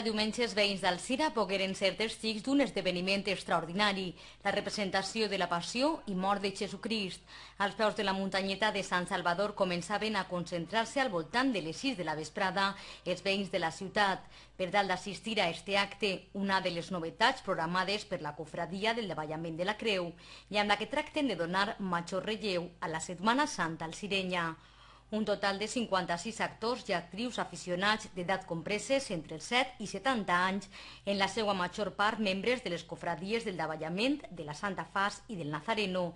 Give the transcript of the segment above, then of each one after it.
diumenge els veïns d'Alzira pogueren ser testigs d'un esdeveniment extraordinari, la representació de la Passió i mort de Jesucrist. Als peus de la muntanyeta de Sant Salvador començaven a concentrar-se al voltant de les 6 de la vesprada els veïns de la ciutat, per tal d'assistir a este acte, una de les novetats programades per la Cofradia del Davallament de la Creu i amb la que tracten de donar major relleu a la Setmana Santa alzirenya. Un total de 56 actors i actrius aficionats d'edat compreses entre els 7 i 70 anys, en la seva major part membres de les cofradies del Davallament, de la Santa Faç i del Nazareno,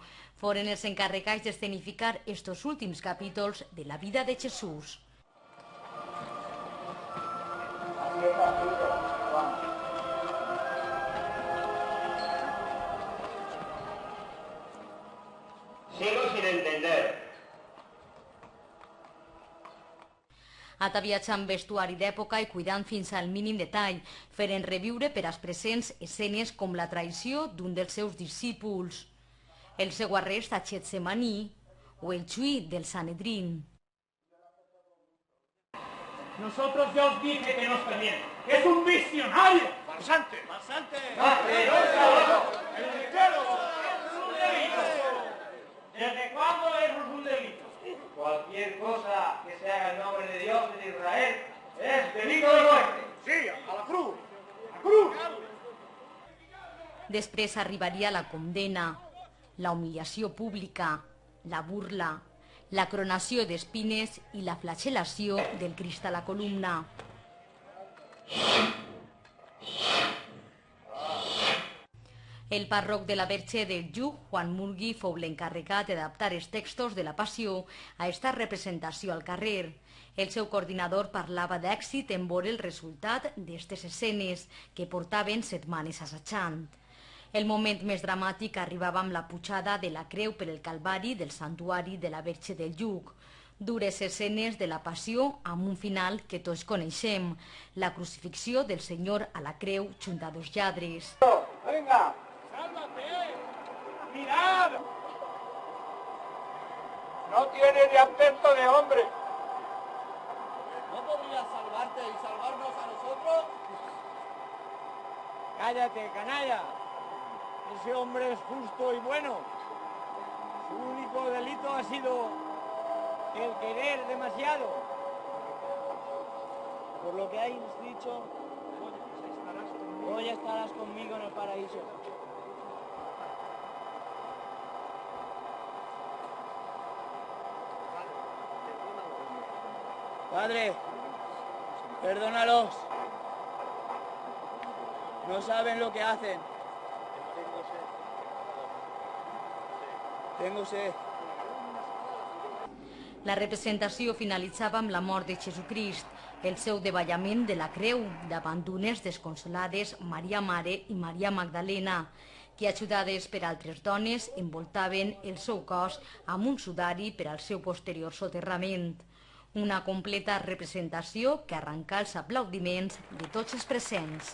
foren els encarregats d'escenificar estos últims capítols de la vida de Jesús. Sigo sin entender. Ataviats amb vestuari d'època i cuidant fins al mínim detall, feren reviure per als presents escenes com la traïció d'un dels seus discípuls, el seu arrest a Getsemaní o el juí del Sanedrín. Nosotros ya os dije que no está bien. ¡Es un visionario! ¡Farsante! ¡Farsante! ¡El lechero! ¡Es un delito! ¿Desde cuándo es un delito? Cualquier cosa que se haga en nombre de Dios y de Israel es delito de muerte. Sí, a la cruz. ¡A la cruz! Després arribaria la condena, la humiliació pública, la burla, la coronació d'espines i la flagel·lació del Crist a la columna. El pàrroc de la Verge del Lluc, Juan Murgui, fou l'encarregat d'adaptar els textos de la Passió a esta representació al carrer. El seu coordinador parlava d'èxit en veure el resultat d'estes escenes que portaven setmanes assajant. El moment més dramàtic arribava amb la pujada de la creu per el Calvari del Santuari de la Verge del Lluc. Dures escenes de la Passió amb un final que tots coneixem, la crucifixió del Senyor a la creu junt a dos lladres. ¡Venga! ¡Mirad! No tiene ni acento de hombre. ¿No podrías salvarte y salvarnos a nosotros? Cállate, canalla. Ese hombre es justo y bueno. Su único delito ha sido el querer demasiado. Por lo que habéis dicho, hoy estarás conmigo en el paraíso. Padre, perdónalos. No saben lo que hacen. Tengo sed. La representació finalitzava amb la mort de Jesucrist, el seu davallament de la creu davant d'unes desconsolades Maria Mare i Maria Magdalena, que, ajudades per altres dones, envoltaven el seu cos amb un sudari per al seu posterior soterrament. Una completa representació que arrencà els aplaudiments de tots els presents.